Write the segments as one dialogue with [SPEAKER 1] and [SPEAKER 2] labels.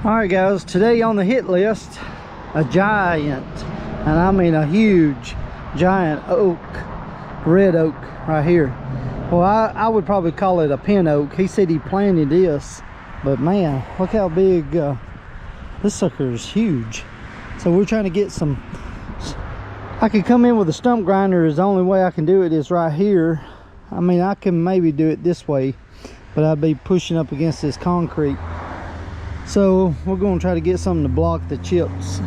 [SPEAKER 1] All right guys, today on the hit list, a giant, and I mean a huge giant oak, red oak right here. Well, I would probably call it a pin oak. He said he planted this, but man, look how big. This sucker is huge. So we're trying to get some. I could come in with a stump grinder. Is the only way I can do it is right here. I mean, I can maybe do it this way, but I'd be pushing up against this concrete. So we're going to try to get something to block the chips.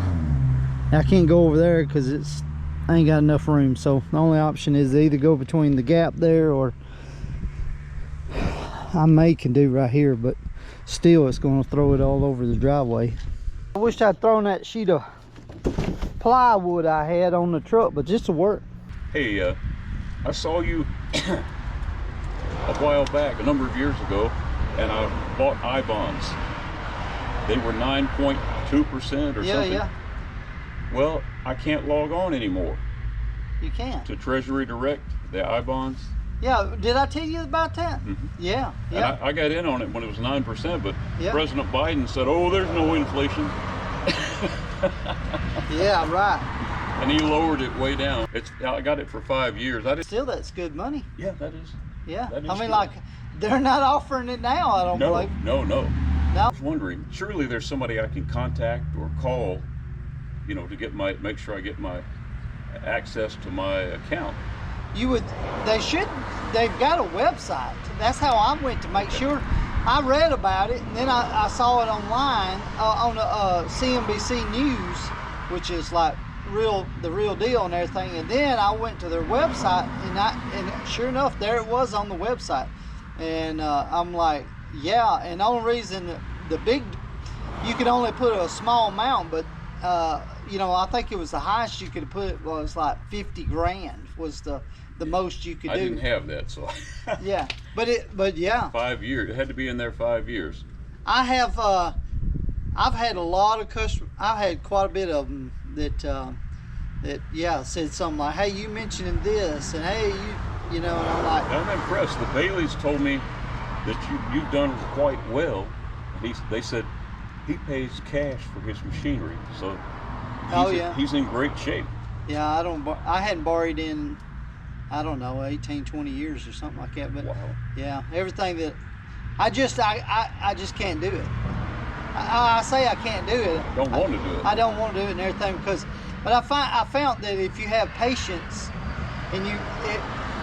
[SPEAKER 1] I can't go over there because I ain't got enough room. So the only option is to either go between the gap there, or I can do right here, but still it's going to throw it all over the driveway. I wish I'd thrown that sheet of plywood I had on the truck, but just to work.
[SPEAKER 2] Hey, I saw you a while back, a number of years ago, and I bought I-bonds. They were 9.2% or something. Yeah. Well, I can't log on anymore.
[SPEAKER 1] You can't?
[SPEAKER 2] To Treasury Direct, the I-bonds.
[SPEAKER 1] Yeah, did I tell you about that?
[SPEAKER 2] Mm-hmm.
[SPEAKER 1] Yeah.
[SPEAKER 2] And I got in on it when it was 9%, but
[SPEAKER 1] yeah.
[SPEAKER 2] President Biden said, oh, there's no inflation.
[SPEAKER 1] Yeah, right.
[SPEAKER 2] And he lowered it way down. I got it for 5 years.
[SPEAKER 1] Still, that's good money.
[SPEAKER 2] Yeah, that is.
[SPEAKER 1] Yeah,
[SPEAKER 2] that is
[SPEAKER 1] I mean,
[SPEAKER 2] good.
[SPEAKER 1] like, they're not offering it now, I don't believe.
[SPEAKER 2] No. I was wondering, surely there's somebody I can contact or call, you know, to make sure I get my access to my account.
[SPEAKER 1] They've got a website. That's how I went to make sure. I read about it, and then I saw it online on CNBC News, which is like the real deal and everything. And then I went to their website, and sure enough, there it was on the website. And I'm like, yeah. And the only reason you could only put a small amount, but you know, I think it was the highest you could put was like 50 grand was the most you could do.
[SPEAKER 2] I didn't have that, so.
[SPEAKER 1] Yeah, but yeah.
[SPEAKER 2] 5 years. It had to be in there 5 years.
[SPEAKER 1] I've had a lot of customers. I've had quite a bit of them that said something like, hey, you mentioning this, and hey, you know, and I'm like,
[SPEAKER 2] I'm impressed. The Baileys told me that you've done quite well. They said he pays cash for his machinery, so he's in great shape.
[SPEAKER 1] Yeah, I hadn't borrowed in, I don't know, 18, 20 years or something like that. But wow. Yeah, everything that I just can't do it. I say I can't do it.
[SPEAKER 2] Don't want to do it.
[SPEAKER 1] I don't want to do it and everything but I found that if you have patience and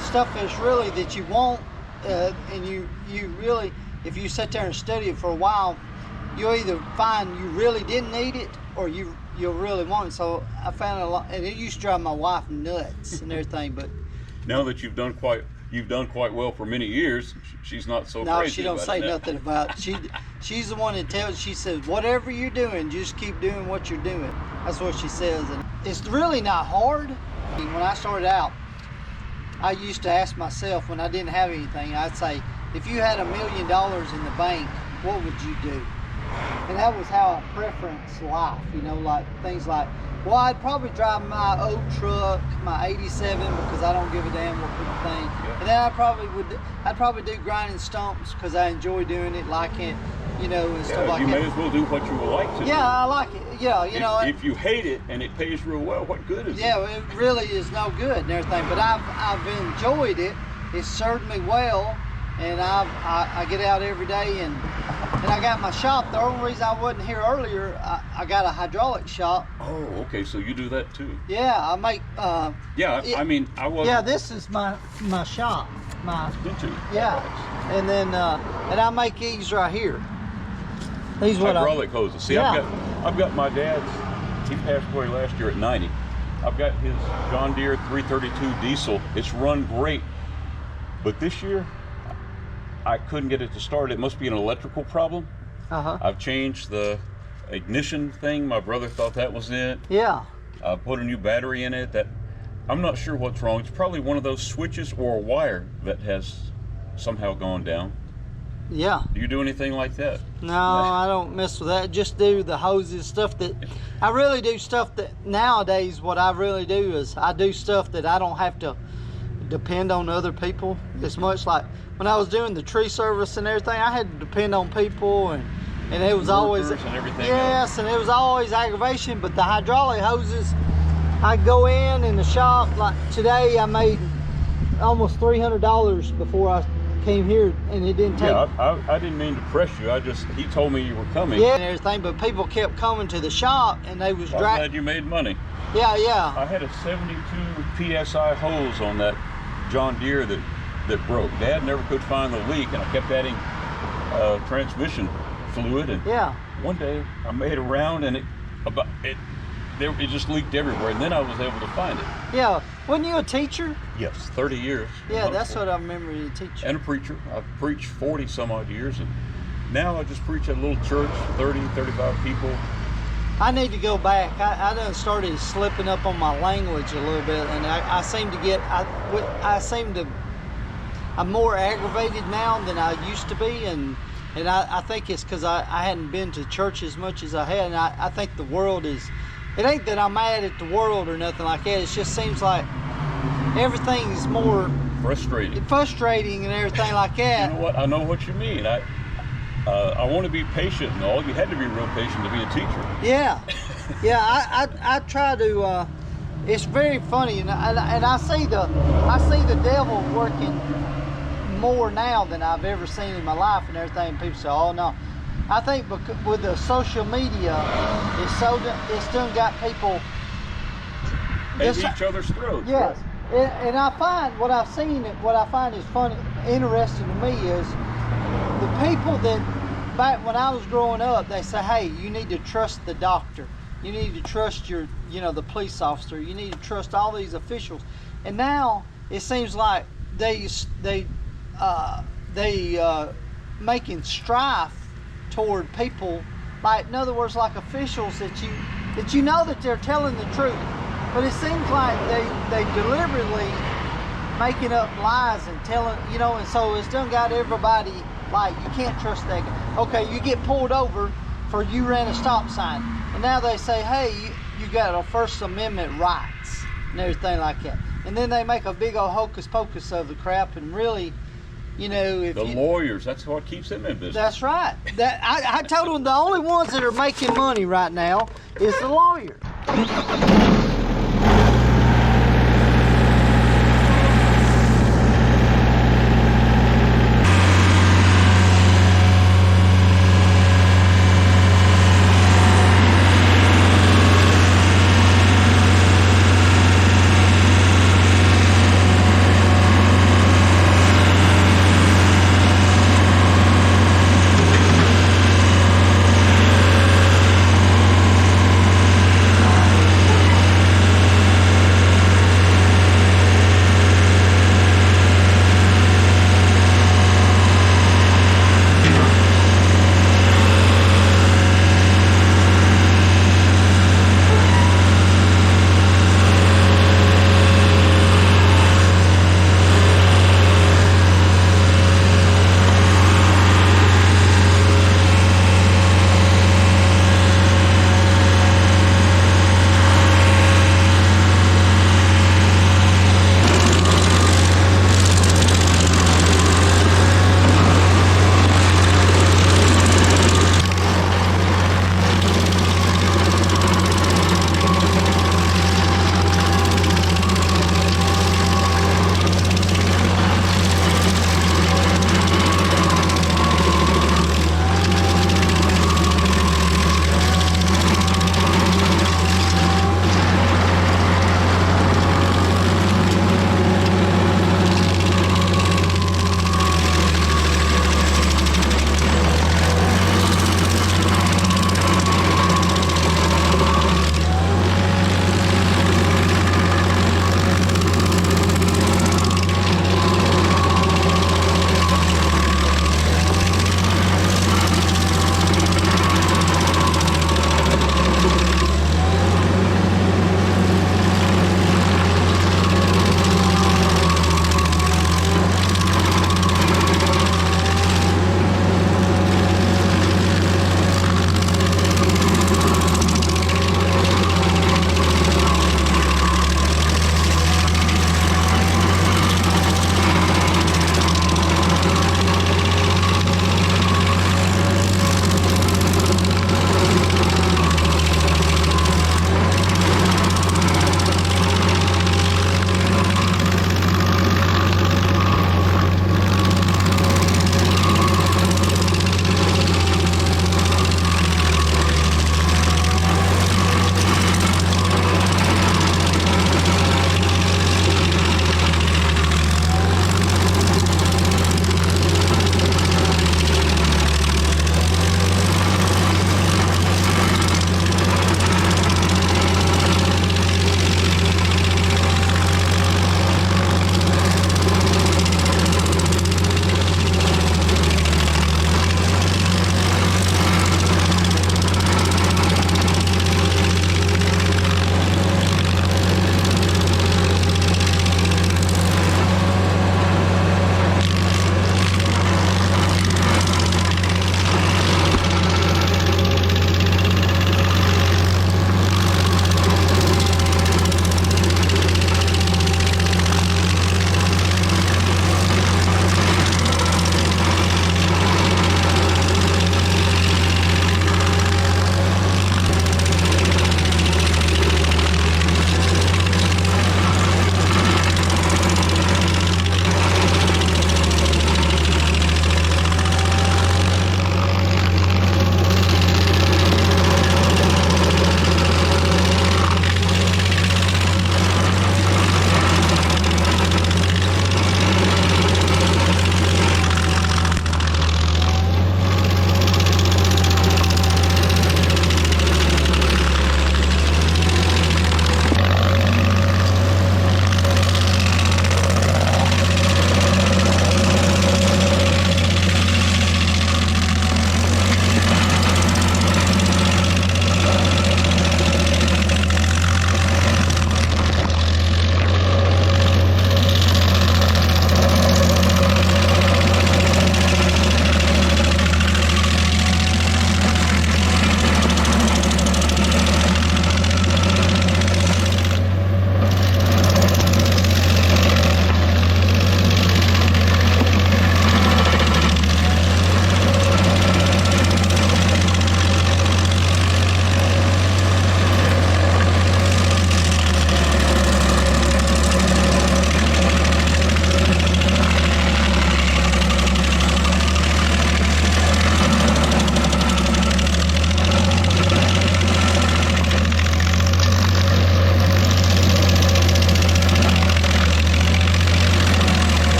[SPEAKER 1] stuff is really that you want, and you really, if you sit there and study it for a while, you'll either find you really didn't need it or you'll really want it. So I found a lot, and it used to drive my wife nuts and everything. But
[SPEAKER 2] now that you've done quite well for many years, she's not so crazy.
[SPEAKER 1] No, she don't say nothing about it. She's the one that tells. She says, whatever you're doing, just keep doing what you're doing. That's what she says, and it's really not hard. When I started out, I used to ask myself when I didn't have anything, I'd say, if you had $1 million in the bank, what would you do? And that was how I preference life, you know, like things like, well, I'd probably drive my old truck, my 87, because I don't give a damn what people think. Yeah. And then I'd probably do grinding stumps because I enjoy doing it, like it, you know, and stuff like that.
[SPEAKER 2] You may as well do what you would like to do.
[SPEAKER 1] Yeah, I like it. Yeah, you know.
[SPEAKER 2] If you hate it and it pays real well, what good is it?
[SPEAKER 1] Yeah, it really is no good and everything. But I've enjoyed it. It's served me well, and I get out every day and I got my shop. The only reason I wasn't here earlier, I got a hydraulic shop.
[SPEAKER 2] Oh, okay. So you do that too?
[SPEAKER 1] Yeah, I make.
[SPEAKER 2] I mean, I was.
[SPEAKER 1] Yeah, this is my shop. Yeah, and then and I make these right here. These
[SPEAKER 2] hydraulic hoses. See, yeah. I've got my dad's. He passed away last year at 90. I've got his John Deere 332 diesel. It's run great, but this year I couldn't get it to start. It must be an electrical problem. I've changed the ignition thing. My brother thought that was it.
[SPEAKER 1] Yeah.
[SPEAKER 2] I put a new battery in it. I'm not sure what's wrong. It's probably one of those switches or a wire that has somehow gone down.
[SPEAKER 1] Yeah.
[SPEAKER 2] Do you do anything like that?
[SPEAKER 1] No, I don't mess with that. Just do the hoses, stuff that I really do. Stuff that nowadays, what I really do is I do stuff that I don't have to depend on other people as much. Like when I was doing the tree service and everything, I had to depend on people, and and it was always
[SPEAKER 2] and everything
[SPEAKER 1] yes, and it was always aggravation. But the hydraulic hoses, I go in the shop. Like today, I made almost $300 before I came here, and it didn't take.
[SPEAKER 2] Yeah, I didn't mean to press you. He told me you were coming.
[SPEAKER 1] Yeah, and everything, but people kept coming to the shop, and they was
[SPEAKER 2] I'm glad you made money.
[SPEAKER 1] Yeah, yeah.
[SPEAKER 2] I had a 72 psi hose on that John Deere that broke. Dad never could find the leak, and I kept adding transmission fluid. And
[SPEAKER 1] yeah,
[SPEAKER 2] one day I made a round, and it just leaked everywhere. And then I was able to find it.
[SPEAKER 1] Yeah, wasn't you a teacher?
[SPEAKER 2] Yes, 30 years.
[SPEAKER 1] Yeah, that's what I remember you teaching.
[SPEAKER 2] And a preacher. I've preached 40 some odd years, and now I just preach at a little church, 30, 35 people.
[SPEAKER 1] I need to go back. I done started slipping up on my language a little bit, and I seem to get, I'm more aggravated now than I used to be, and I think it's because I hadn't been to church as much as I had, and I think the world is, it ain't that I'm mad at the world or nothing like that, it just seems like everything is more frustrating and everything like that.
[SPEAKER 2] You know what, I know what you mean. I want to be patient and all. You had to be real patient to be a teacher.
[SPEAKER 1] Yeah, yeah. I try to. It's very funny, and I see the devil working more now than I've ever seen in my life and everything. And people say, "Oh no," I think because with the social media, it's done got people
[SPEAKER 2] at each other's throats.
[SPEAKER 1] Yes, and I find what I've seen, what I find is funny, interesting to me is the people that back when I was growing up, they say, hey, you need to trust the doctor, you need to trust your, the police officer, you need to trust all these officials. And now it seems like they making strife toward people, like in other words, like officials that you know that they're telling the truth, but it seems like they deliberately making up lies and telling, and so it's done got everybody like, you can't trust that guy. Okay, you get pulled over for you ran a stop sign, and now they say, hey, you got a First Amendment rights and everything like that, and then they make a big old hocus pocus of the crap, and really, if
[SPEAKER 2] the lawyers, that's what keeps them in business.
[SPEAKER 1] That's right. I told them the only ones that are making money right now is the lawyers.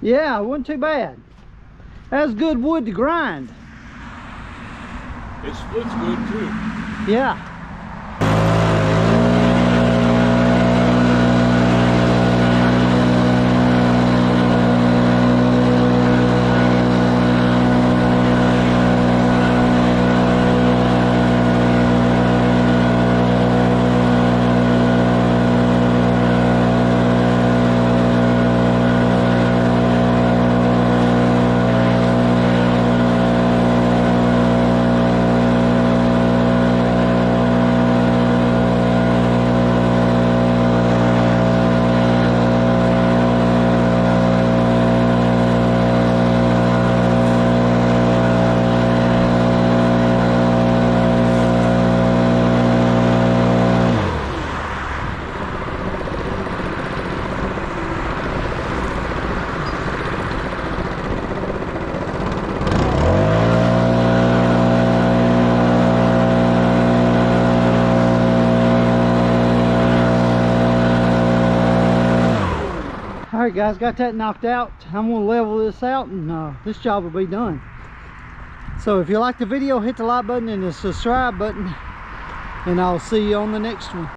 [SPEAKER 1] Yeah, it wasn't too bad. That's good wood to grind.
[SPEAKER 2] It splits good too.
[SPEAKER 1] Yeah. All right, guys, got that knocked out. I'm gonna level this out, and this job will be done. So if you like the video, hit the like button and the subscribe button, and I'll see you on the next one.